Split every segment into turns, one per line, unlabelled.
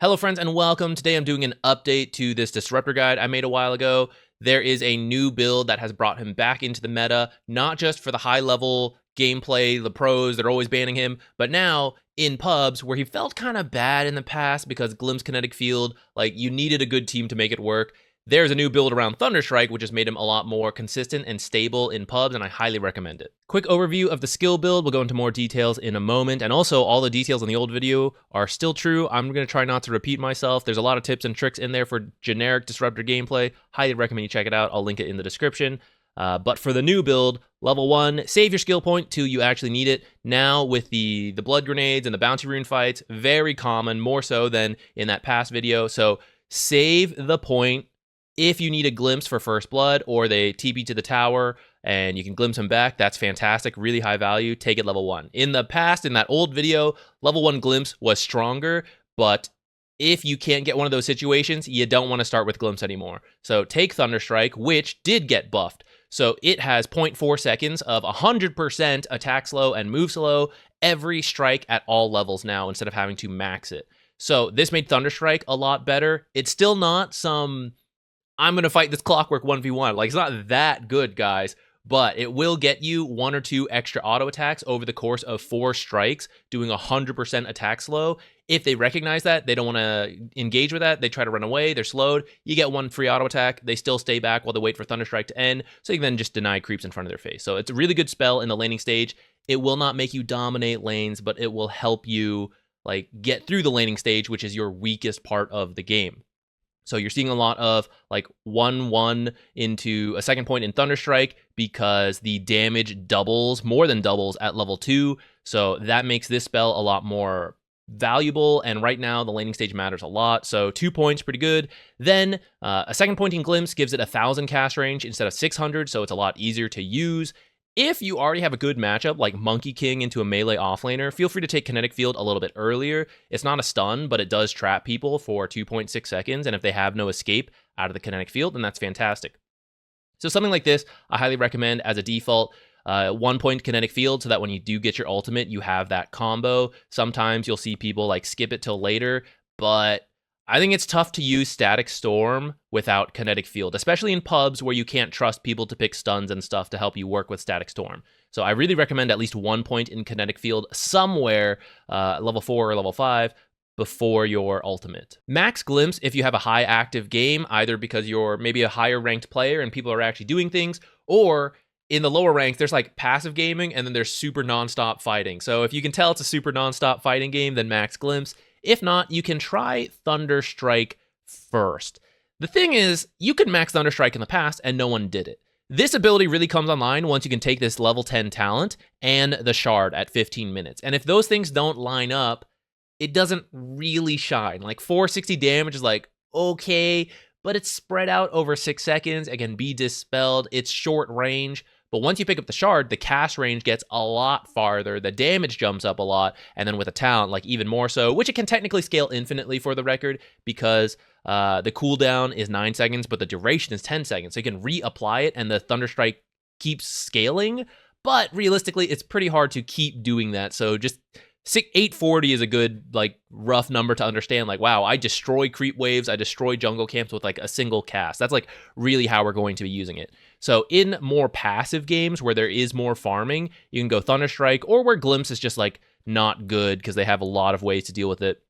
Hello friends and welcome. Today I'm doing an update to this Disruptor guide I made a while ago. There is a new build that has brought him back into the meta, not just for the high level gameplay, the pros, they're always banning him, but now in pubs where he felt kind of bad in the past because Glimpse Kinetic Field, like you needed a good team to make it work. There's a new build around Thunderstrike, which has made him a lot more consistent and stable in pubs, and I highly recommend it. Quick overview of the skill build. We'll go into more details in a moment, and also all the details in the old video are still true. I'm going to try not to repeat myself. There's a lot of tips and tricks in there for generic Disruptor gameplay. Highly recommend you check it out. I'll link it in the description. But for the new build, level 1, save your skill point till you actually need it. Now with the blood grenades and the bounty rune fights, very common, more so than in that past video. So save the point if you need a glimpse for first blood, or they TP to the tower and you can glimpse him back. That's fantastic, really high value. Take it level 1. In the past, in that old video, level 1 glimpse was stronger, but if you can't get one of those situations, you don't want to start with glimpse anymore. So take Thunderstrike, which did get buffed. So it has 0.4 seconds of 100% attack slow and move slow every strike at all levels now, instead of having to max it. So this made Thunderstrike a lot better. It's still not some I'm going to fight this clockwork 1v1. Like, it's not that good, guys, but it will get you 1 or 2 extra auto attacks over the course of 4 strikes, doing 100% attack slow. If they recognize that, they don't want to engage with that, they try to run away, they're slowed, you get 1 free auto attack, they still stay back while they wait for Thunderstrike to end, so you can then just deny creeps in front of their face. So it's a really good spell in the laning stage. It will not make you dominate lanes, but it will help you like get through the laning stage, which is your weakest part of the game. So you're seeing a lot of like 1-1 into a second point in Thunderstrike because the damage doubles, more than doubles at level 2. So that makes this spell a lot more valuable. And right now the laning stage matters a lot. So 2 points, pretty good. Then a second point in Glimpse gives it 1,000 cast range instead of 600. So it's a lot easier to use. If you already have a good matchup, like Monkey King into a melee offlaner, feel free to take Kinetic Field a little bit earlier. It's not a stun, but it does trap people for 2.6 seconds, and if they have no escape out of the Kinetic Field, then that's fantastic. So something like this, I highly recommend as a default. 1 point Kinetic Field, so that when you do get your ultimate, you have that combo. Sometimes you'll see people like skip it till later, but I think it's tough to use Static Storm without Kinetic Field, especially in pubs where you can't trust people to pick stuns and stuff to help you work with Static Storm. So I really recommend at least 1 point in Kinetic Field somewhere, level 4 or level 5, before your ultimate. Max Glimpse if you have a high active game, either because you're maybe a higher ranked player and people are actually doing things, or in the lower ranks, there's like passive gaming and then there's super nonstop fighting. So if you can tell it's a super nonstop fighting game, then Max Glimpse. If not, you can try Thunderstrike first. The thing is, you could max Thunderstrike in the past and no one did it. This ability really comes online once you can take this level 10 talent and the shard at 15 minutes. And if those things don't line up, it doesn't really shine. Like 460 damage is like, okay, but it's spread out over 6 seconds. It can be dispelled. It's short range. But once you pick up the shard, the cast range gets a lot farther, the damage jumps up a lot, and then with a talent, like even more so, which it can technically scale infinitely for the record, because the cooldown is 9 seconds, but the duration is 10 seconds. So you can reapply it, and the Thunderstrike keeps scaling, but realistically, it's pretty hard to keep doing that. So just 840 is a good, like, rough number to understand. Like, wow, I destroy creep waves, I destroy jungle camps with, like, a single cast. That's, like, really how we're going to be using it. So in more passive games where there is more farming, you can go Thunderstrike, or where Glimpse is just, like, not good because they have a lot of ways to deal with it.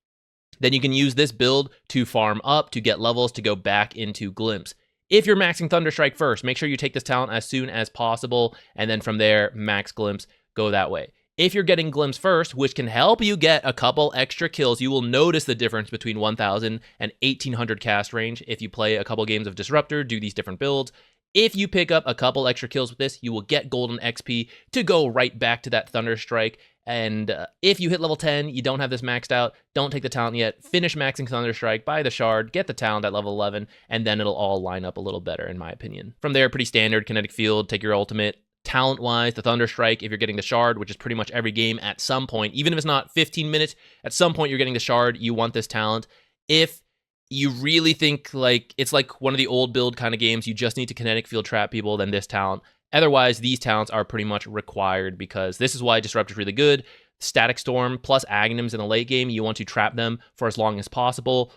Then you can use this build to farm up, to get levels, to go back into Glimpse. If you're maxing Thunderstrike first, make sure you take this talent as soon as possible, and then from there, max Glimpse, go that way. If you're getting Glimpse first, which can help you get a couple extra kills, you will notice the difference between 1,000 and 1,800 cast range if you play a couple games of Disruptor, do these different builds. If you pick up a couple extra kills with this, you will get golden XP to go right back to that Thunderstrike. And if you hit level 10, you don't have this maxed out, don't take the talent yet, finish maxing Thunderstrike, buy the shard, get the talent at level 11, and then it'll all line up a little better, in my opinion. From there, pretty standard, Kinetic Field, take your ultimate. Talent-wise, the Thunderstrike, if you're getting the shard, which is pretty much every game at some point, even if it's not 15 minutes, at some point you're getting the shard, you want this talent. If you really think like it's like one of the old build kind of games, you just need to Kinetic Field trap people, then this talent. Otherwise, these talents are pretty much required because this is why Disruptor is really good. Static Storm plus Aghanims in the late game, you want to trap them for as long as possible.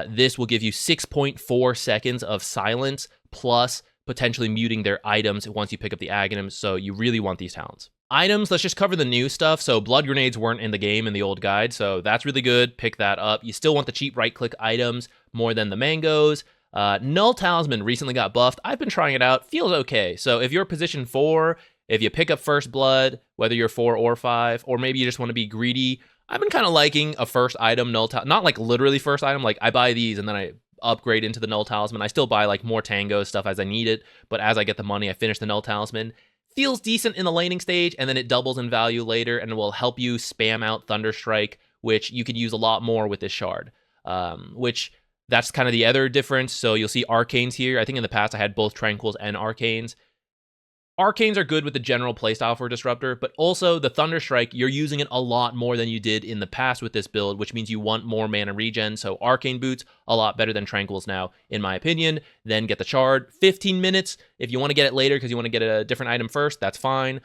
This will give you 6.4 seconds of silence plus potentially muting their items once you pick up the Aghanims, so you really want these talents. Items, let's just cover the new stuff. So Blood Grenades weren't in the game in the old guide, so that's really good. Pick that up. You still want the cheap right-click items more than the mangoes. Null Talisman recently got buffed. I've been trying it out. Feels okay. So if you're position 4, if you pick up First Blood, whether you're 4 or 5, or maybe you just want to be greedy, I've been kind of liking a first item Null Talisman. Not like literally first item, like I buy these and then I upgrade into the Null Talisman. I still buy like more Tango stuff as I need it, but as I get the money, I finish the Null Talisman. Feels decent in the laning stage, and then it doubles in value later and will help you spam out Thunderstrike, which you could use a lot more with this shard, which that's kind of the other difference. So you'll see Arcanes here. I think in the past I had both Tranquils and Arcanes. Arcanes are good with the general playstyle for Disruptor, but also the Thunderstrike, you're using it a lot more than you did in the past with this build, which means you want more mana regen, so Arcane Boots, a lot better than Tranquils now, in my opinion. Then get the Shard, 15 minutes. If you want to get it later because you want to get a different item first, that's fine.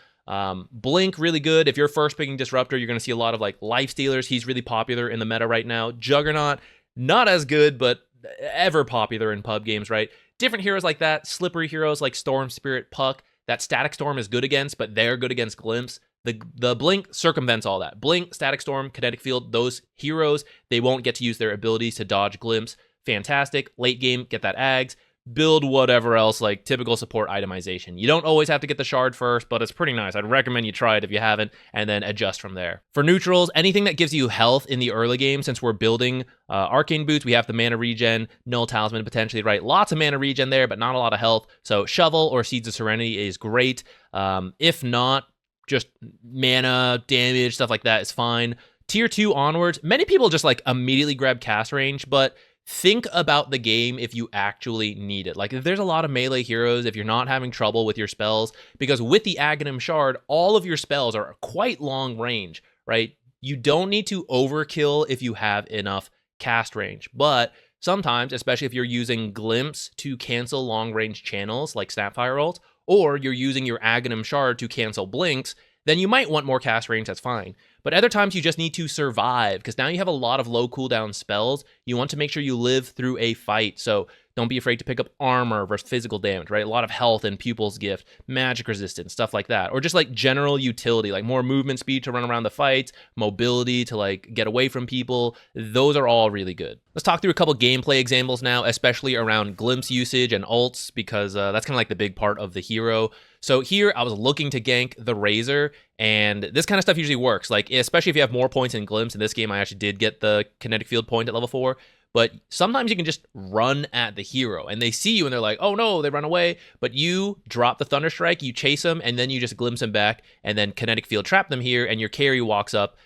Blink, really good. If you're first picking Disruptor, you're going to see a lot of like Lifestealers. He's really popular in the meta right now. Juggernaut, not as good, but ever popular in pub games, right? Different heroes like that, slippery heroes like Storm Spirit, Puck, that Static Storm is good against, but they're good against Glimpse. The Blink circumvents all that. Blink, Static Storm, Kinetic Field, those heroes, they won't get to use their abilities to dodge Glimpse. Fantastic. Late game, get that Ags. Build whatever else, like typical support itemization. You don't always have to get the shard first, but it's pretty nice. I'd recommend you try it if you haven't, and then adjust from there. For neutrals, anything that gives you health in the early game, since we're building Arcane Boots, we have the mana regen, Null Talisman potentially, right? Lots of mana regen there, but not a lot of health. So Shovel or Seeds of Serenity is great. If not, just mana, damage, stuff like that is fine. Tier 2 onwards, many people just like immediately grab cast range, but think about the game if you actually need it. Like, if there's a lot of melee heroes, if you're not having trouble with your spells, because with the Aghanim Shard, all of your spells are quite long range, right? You don't need to overkill if you have enough cast range, but sometimes, especially if you're using Glimpse to cancel long-range channels like Snapfire ult, or you're using your Aghanim Shard to cancel blinks, then you might want more cast range, that's fine. But other times you just need to survive, because now you have a lot of low cooldown spells. You want to make sure you live through a fight, so don't be afraid to pick up armor versus physical damage, right? A lot of health and Pupil's Gift, magic resistance, stuff like that. Or just like general utility, like more movement speed to run around the fights, mobility to like get away from people. Those are all really good. Let's talk through a couple gameplay examples now, especially around Glimpse usage and ults, because that's kind of like the big part of the hero. So here I was looking to gank the Razor, and this kind of stuff usually works. Like, especially if you have more points in Glimpse. In this game, I actually did get the Kinetic Field point at level 4. But sometimes you can just run at the hero, and they see you, and they're like, oh no, they run away. But you drop the Thunderstrike, you chase them, and then you just glimpse them back, and then Kinetic Field trap them here, and your carry walks up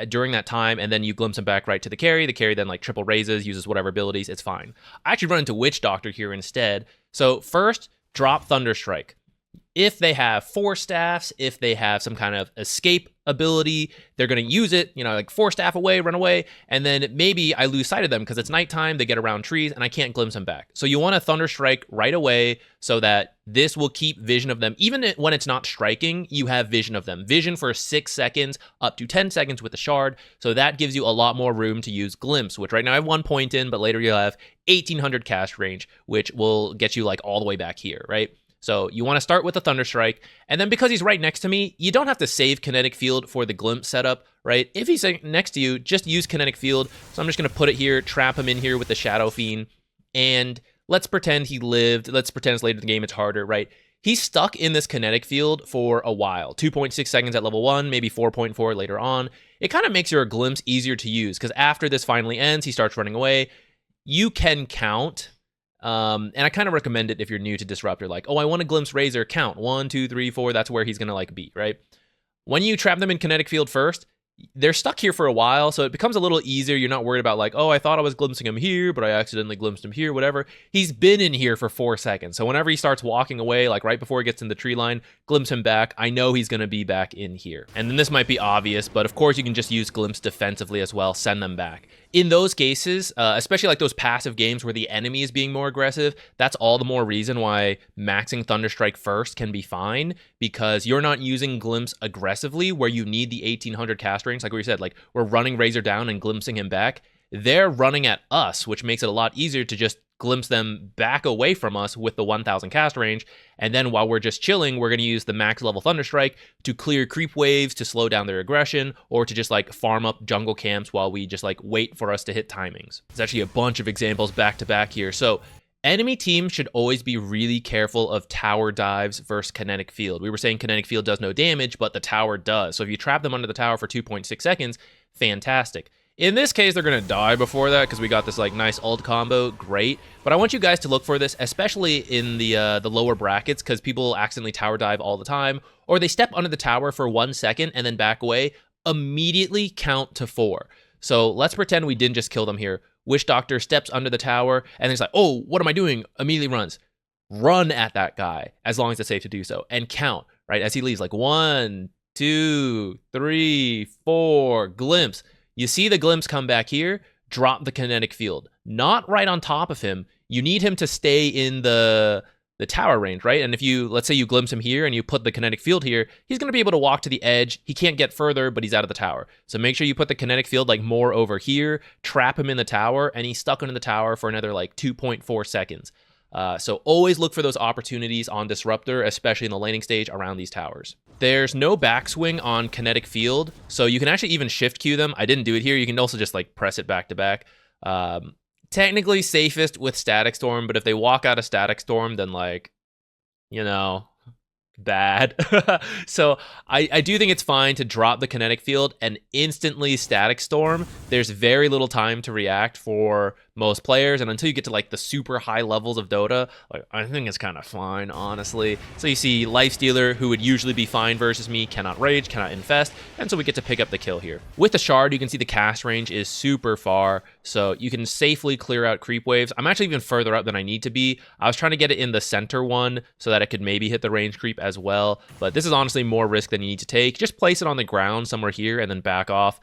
during that time, and then you glimpse them back right to the carry. The carry then like triple raises, uses whatever abilities, it's fine. I actually run into Witch Doctor here instead. So first, drop Thunderstrike. If they have 4 staffs, if they have some kind of escape ability, they're going to use it, you know, like 4 staff away, run away, and then maybe I lose sight of them because it's nighttime, they get around trees, and I can't glimpse them back. So you want to Thunderstrike right away so that this will keep vision of them. Even when it's not striking, you have vision of them. Vision for 6 seconds, up to 10 seconds with the shard, so that gives you a lot more room to use Glimpse, which right now I have 1 point in, but later you'll have 1800 cast range, which will get you like all the way back here, right? So you want to start with the Thunderstrike, and then because he's right next to me, you don't have to save Kinetic Field for the Glimpse setup, right? If he's next to you, just use Kinetic Field. So I'm just going to put it here, trap him in here with the Shadow Fiend, and let's pretend he lived. Let's pretend it's later in the game, it's harder, right? He's stuck in this Kinetic Field for a while, 2.6 seconds at level 1, maybe 4.4 later on. It kind of makes your Glimpse easier to use, because after this finally ends, he starts running away. You can count. And I kind of recommend it if you're new to Disruptor, like, oh, I want to Glimpse Razor, count 1, 2, 3, 4, that's where he's gonna like be, right? When you trap them in Kinetic Field first, they're stuck here for a while, so it becomes a little easier. You're not worried about like, oh, I thought I was glimpsing him here, but I accidentally glimpsed him here, whatever. He's been in here for 4 seconds, so whenever he starts walking away, like right before he gets in the tree line, glimpse him back, I know he's gonna be back in here. And then this might be obvious, but of course you can just use Glimpse defensively as well, send them back. In those cases, especially like those passive games where the enemy is being more aggressive, that's all the more reason why maxing Thunderstrike first can be fine, because you're not using Glimpse aggressively where you need the 1800 cast range, like we said, like we're running Razor down and glimpsing him back. They're running at us, which makes it a lot easier to just glimpse them back away from us with the 1000 cast range. And then while we're just chilling, we're going to use the max level Thunderstrike to clear creep waves to slow down their aggression, or to just like farm up jungle camps while we just like wait for us to hit timings. There's actually a bunch of examples back to back here. So enemy teams should always be really careful of tower dives versus kinetic field. We were saying kinetic field does no damage, but the tower does. So if you trap them under the tower for 2.6 seconds, fantastic. In this case, they're going to die before that because we got this like nice ult combo. Great. But I want you guys to look for this, especially in the lower brackets, because people accidentally tower dive all the time, or they step under the tower for 1 second and then back away. Immediately count to 4. So let's pretend we didn't just kill them here. Witch Doctor steps under the tower and he's like, oh, what am I doing? Immediately runs. Run at that guy as long as it's safe to do so, and count, right? As he leaves, like 1, 2, 3, 4, glimpse. You see the glimpse come back here, drop the kinetic field. Not right on top of him. You need him to stay in the tower range, right? And if you, let's say you glimpse him here and you put the kinetic field here, he's going to be able to walk to the edge. He can't get further, but he's out of the tower. So make sure you put the kinetic field like more over here, trap him in the tower, and he's stuck in the tower for another like 2.4 seconds. So always look for those opportunities on Disruptor, especially in the laning stage around these towers. There's no backswing on kinetic field, so you can actually even shift Q them. I didn't do it here. You can also just like press it back to back. Technically safest with Static Storm, but if they walk out of Static Storm, then like, you know, bad. So I do think it's fine to drop the kinetic field and instantly Static Storm. There's very little time to react for most players, and until you get to like the super high levels of Dota, like I think it's kind of fine, honestly. So you see Lifestealer, who would usually be fine versus me, cannot rage, cannot infest, and so we get to pick up the kill here. With the shard, you can see the cast range is super far, so you can safely clear out creep waves. I'm actually even further up than I need to be. I was trying to get it in the center one so that it could maybe hit the range creep as well, but this is honestly more risk than you need to take. Just place it on the ground somewhere here and then back off.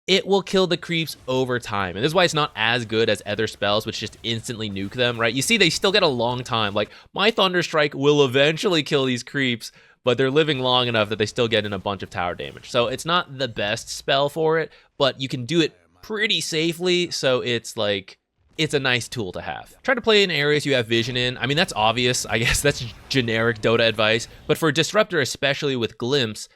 It will kill the creeps over time. And this is why it's not as good as other spells, which just instantly nuke them, right? You see, they still get a long time. Like, my Thunderstrike will eventually kill these creeps, but they're living long enough that they still get in a bunch of tower damage. So it's not the best spell for it, but you can do it pretty safely, so it's like, it's a nice tool to have. Try to play in areas you have vision in. I mean, that's obvious. I guess that's generic Dota advice. But for Disruptor, especially with Glimpse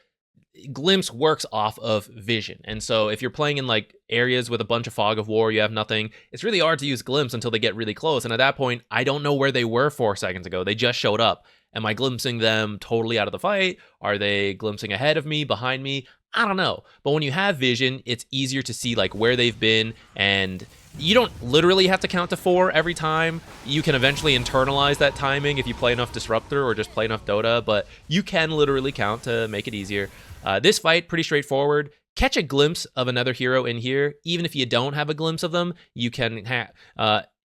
works off of vision. And so if you're playing in like areas with a bunch of fog of war, you have nothing, it's really hard to use Glimpse until they get really close. And at that point, I don't know where they were 4 seconds ago. They just showed up. Am I glimpsing them totally out of the fight? Are they glimpsing ahead of me, behind me? I don't know. But when you have vision, it's easier to see like where they've been, and you don't literally have to count to 4 every time. You can eventually internalize that timing if you play enough Disruptor or just play enough Dota, but you can literally count to make it easier. This fight, pretty straightforward. Catch a glimpse of another hero in here. Even if you don't have a glimpse of them, you can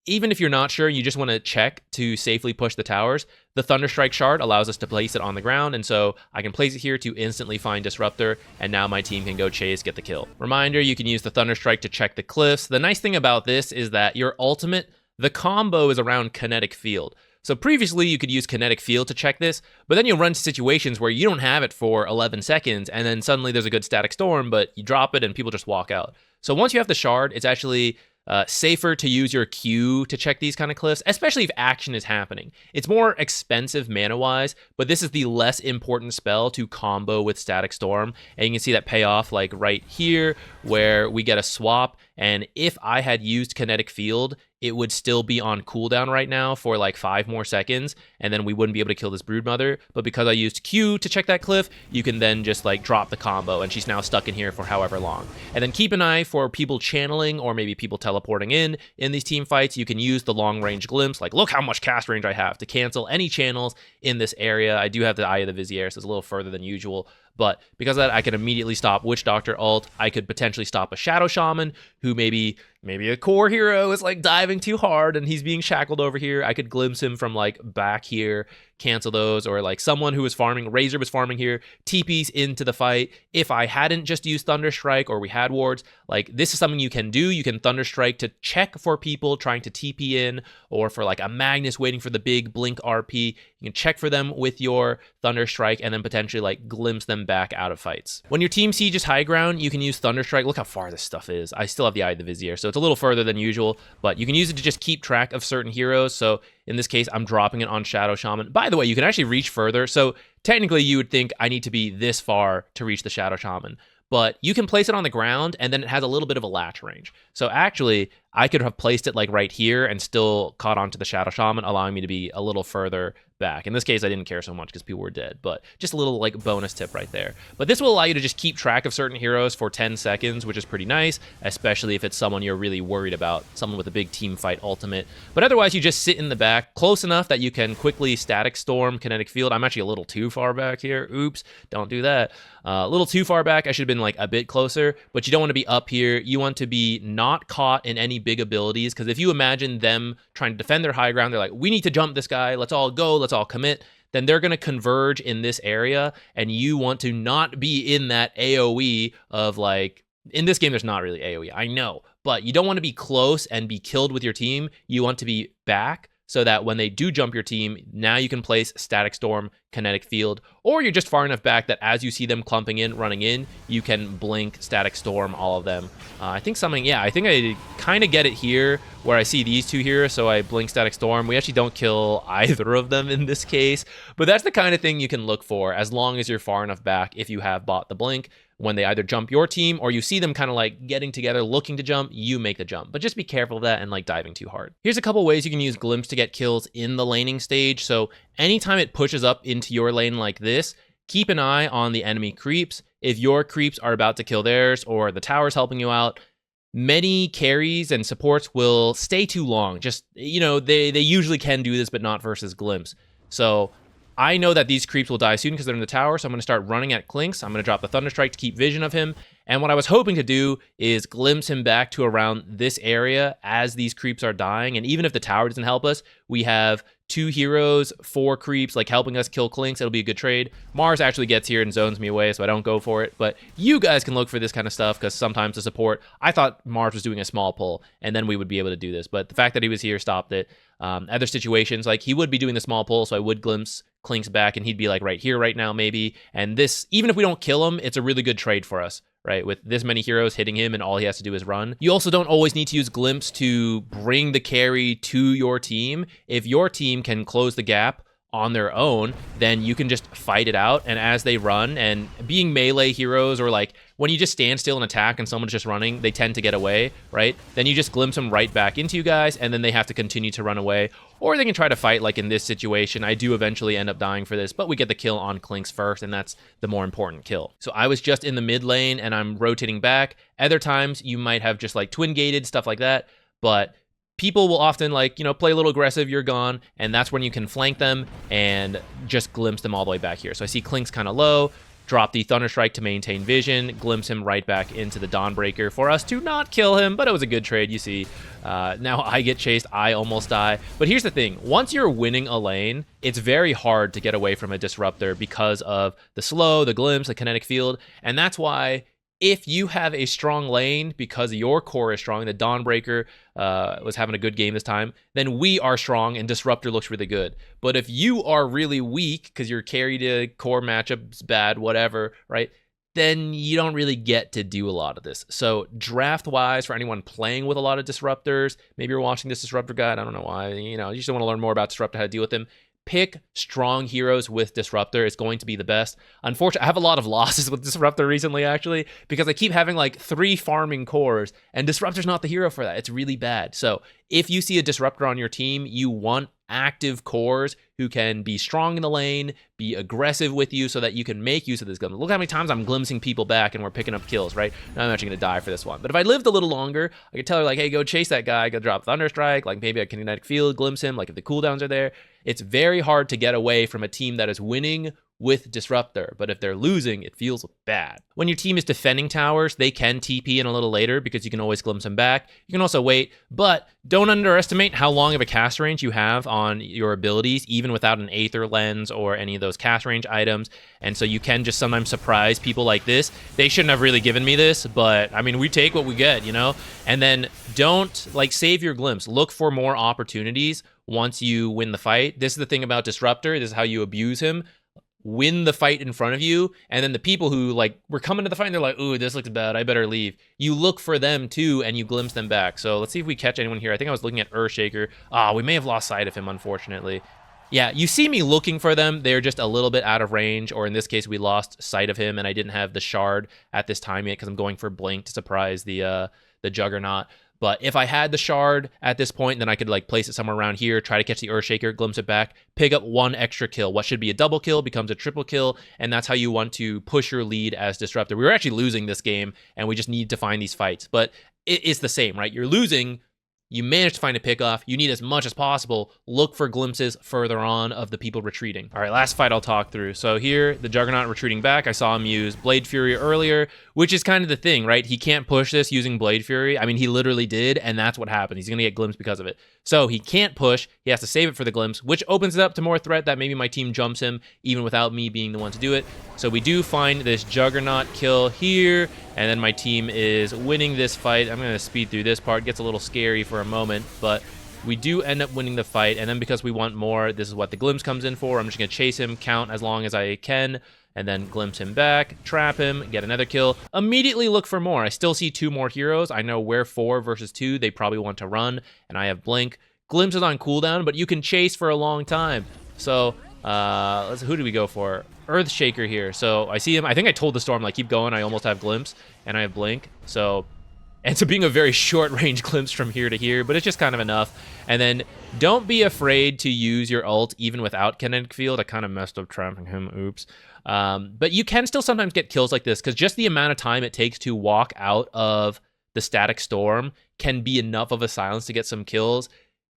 even if you're not sure, you just want to check to safely push the towers. The Thunderstrike shard allows us to place it on the ground, and so I can place it here to instantly find Disruptor, and now my team can go chase, get the kill. Reminder, you can use the Thunderstrike to check the cliffs. The nice thing about this is that your ultimate, the combo is around kinetic field. So previously you could use kinetic field to check this, but then you'll run into situations where you don't have it for 11 seconds, and then suddenly there's a good static storm, but you drop it and people just walk out. So once you have the shard, it's actually safer to use your Q to check these kind of cliffs, especially if action is happening. It's more expensive mana-wise, but this is the less important spell to combo with Static Storm, and you can see that pay off like right here where we get a swap, and if I had used Kinetic Field, it would still be on cooldown right now for like 5 more seconds, and then we wouldn't be able to kill this Broodmother. But because I used Q to check that cliff, you can then just like drop the combo, and she's now stuck in here for however long. And then keep an eye for people channeling or maybe people teleporting in these team fights. You can use the long range glimpse, like look how much cast range I have, to cancel any channels in this area. I do have the Eye of the Vizier, so it's a little further than usual. But because of that, I can immediately stop Witch Doctor ult. I could potentially stop a Shadow Shaman who maybe, maybe a core hero is like diving too hard and he's being shackled over here. I could glimpse him from like back here, cancel those, or like someone who was farming, Razor was farming here, TPs into the fight. If I hadn't just used Thunderstrike or we had wards, like this is something you can do. You can Thunderstrike to check for people trying to TP in, or for like a Magnus waiting for the big blink RP. You can check for them with your Thunderstrike and then potentially like glimpse them back out of fights. When your team sieges high ground, you can use Thunderstrike. Look how far this stuff is. I still have the Eye of the Vizier, so it's a little further than usual, but you can use it to just keep track of certain heroes. So in this case, I'm dropping it on Shadow Shaman. By the way, you can actually reach further. So technically you would think I need to be this far to reach the Shadow Shaman, but you can place it on the ground and then it has a little bit of a latch range. So actually I could have placed it like right here and still caught onto the Shadow Shaman, allowing me to be a little further back. In this case, I didn't care so much because people were dead, but just a little like bonus tip right there. But this will allow you to just keep track of certain heroes for 10 seconds, which is pretty nice, especially if it's someone you're really worried about, someone with a big team fight ultimate. But otherwise, you just sit in the back close enough that you can quickly static storm, kinetic field. I'm actually a little too far back here. Oops, don't do that. A little too far back. I should have been like a bit closer, but you don't want to be up here. You want to be not caught in any big abilities, because if you imagine them trying to defend their high ground, they're like, we need to jump this guy, let's all go, let's all commit, then they're going to converge in this area, and you want to not be in that AoE of like, in this game there's not really AoE, I know, but you don't want to be close and be killed with your team. You want to be back so that when they do jump your team, now you can place Static Storm, Kinetic Field, or you're just far enough back that as you see them clumping in, running in, you can blink, Static Storm, all of them. I think something, yeah, I think I kind of get it here where I see these two here, so I blink Static Storm. We actually don't kill either of them in this case, but that's the kind of thing you can look for as long as you're far enough back if you have bought the blink. When they either jump your team or you see them kind of like getting together, looking to jump, you make the jump. But just be careful of that and like diving too hard. Here's a couple ways you can use Glimpse to get kills in the laning stage. So anytime it pushes up into your lane like this, keep an eye on the enemy creeps. If your creeps are about to kill theirs or the tower's helping you out, many carries and supports will stay too long. Just, you know, they usually can do this, but not versus Glimpse. So I know that these creeps will die soon because they're in the tower, so I'm going to start running at Clinks. I'm going to drop the Thunderstrike to keep vision of him. And what I was hoping to do is glimpse him back to around this area as these creeps are dying. And even if the tower doesn't help us, we have 2 heroes, 4 creeps, like helping us kill Clinks. It'll be a good trade. Mars actually gets here and zones me away, so I don't go for it. But you guys can look for this kind of stuff because sometimes the support, I thought Mars was doing a small pull, and then we would be able to do this. But the fact that he was here stopped it. Other situations, like he would be doing the small pull, so I would glimpse Clinks back, and he'd be like right here right now maybe. And this, even if we don't kill him, it's a really good trade for us, right? With this many heroes hitting him and all he has to do is run. You also don't always need to use Glimpse to bring the carry to your team. If your team can close the gap on their own, then you can just fight it out. And as they run, and being melee heroes, or like when you just stand still and attack and someone's just running, they tend to get away, right? Then you just glimpse them right back into you guys, and then they have to continue to run away. Or they can try to fight, like in this situation. I do eventually end up dying for this, but we get the kill on Clinks first, and that's the more important kill. So I was just in the mid lane, and I'm rotating back. Other times, you might have just like twin gated, stuff like that, but people will often like, you know, play a little aggressive, you're gone, and that's when you can flank them and just glimpse them all the way back here. So I see Clinks kind of low, drop the Thunderstrike to maintain vision, glimpse him right back into the Dawnbreaker for us to not kill him, but it was a good trade, you see. Now I get chased, I almost die. But here's the thing, once you're winning a lane, it's very hard to get away from a Disruptor because of the slow, the glimpse, the kinetic field, and that's why if you have a strong lane because your core is strong, the Dawnbreaker was having a good game this time, then we are strong and Disruptor looks really good. But if you are really weak because your carry to core matchup's bad, whatever, right, then you don't really get to do a lot of this. So draft-wise, for anyone playing with a lot of Disruptors, maybe you're watching this Disruptor guide, I don't know why, you know, you just want to learn more about Disruptor, how to deal with them. Pick strong heroes with Disruptor. It's going to be the best. Unfortunately, I have a lot of losses with Disruptor recently, actually, because I keep having like 3 farming cores, and Disruptor's not the hero for that. It's really bad. So if you see a Disruptor on your team, you want active cores who can be strong in the lane, be aggressive with you so that you can make use of this gun. Look how many times I'm glimpsing people back and we're picking up kills, right? Now I'm actually going to die for this one. But if I lived a little longer, I could tell her like, hey, go chase that guy, go drop Thunderstrike, like maybe a kinetic field, glimpse him, like if the cooldowns are there. It's very hard to get away from a team that is winning with Disruptor, but if they're losing, it feels bad. When your team is defending towers, they can TP in a little later because you can always glimpse them back. You can also wait, but don't underestimate how long of a cast range you have on your abilities, even without an Aether Lens or any of those cast range items. And so you can just sometimes surprise people like this. They shouldn't have really given me this, but I mean, we take what we get, you know? And then don't like save your glimpse. Look for more opportunities once you win the fight. This is the thing about Disruptor. This is how you abuse him. Win the fight in front of you, and then the people who like were coming to the fight and they're like, ooh, this looks bad, I better leave. You look for them too, and you glimpse them back. So let's see if we catch anyone here. I think I was looking at Earthshaker. We may have lost sight of him, unfortunately. Yeah, you see me looking for them. They're just a little bit out of range, or in this case, we lost sight of him, and I didn't have the shard at this time yet because I'm going for Blink to surprise the Juggernaut. But if I had the shard at this point, then I could like place it somewhere around here, try to catch the Earthshaker, glimpse it back, pick up one extra kill. What should be a double kill becomes a triple kill, and that's how you want to push your lead as Disruptor. We were actually losing this game, and we just need to find these fights. But it's the same, right? You're losing. You manage to find a pickoff. You need as much as possible. Look for glimpses further on of the people retreating. All right, last fight I'll talk through. So here, the Juggernaut retreating back. I saw him use Blade Fury earlier, which is kind of the thing, right? He can't push this using Blade Fury. I mean, he literally did, and that's what happened. He's going to get glimpse because of it. So he can't push. He has to save it for the glimpse, which opens it up to more threat that maybe my team jumps him, even without me being the one to do it. So we do find this Juggernaut kill here, and then my team is winning this fight. I'm going to speed through this part. It gets a little scary for a moment, but we do end up winning the fight. And then because we want more, this is what the glimpse comes in for. I'm just going to chase him, count as long as I can, and then glimpse him back, trap him, get another kill. Immediately look for more. I still see 2 more heroes. I know where 4 versus 2, they probably want to run, and I have Blink. Glimpse is on cooldown, but you can chase for a long time. So who do we go for? Earthshaker here. So I see him. I think I told the Storm, like, keep going. I almost have Glimpse, and I have Blink. So ends up being a very short range glimpse from here to here, but it's just kind of enough. And then don't be afraid to use your ult even without Kinetic Field. I kind of messed up trapping him. Oops. But you can still sometimes get kills like this, because just the amount of time it takes to walk out of the Static Storm can be enough of a silence to get some kills.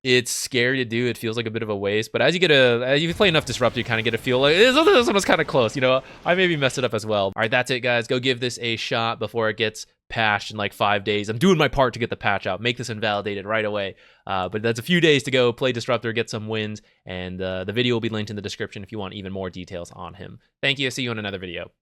It's scary to do. It feels like a bit of a waste, but as you play enough Disruptor, you kind of get a feel like this one was kind of close. You know, I maybe messed it up as well. All right, that's it, guys. Go give this a shot before it gets patched in like 5 days. I'm doing my part to get the patch out, make this invalidated right away. But that's a few days to go. Play Disruptor, get some wins, and the video will be linked in the description if you want even more details on him. Thank you. See you in another video.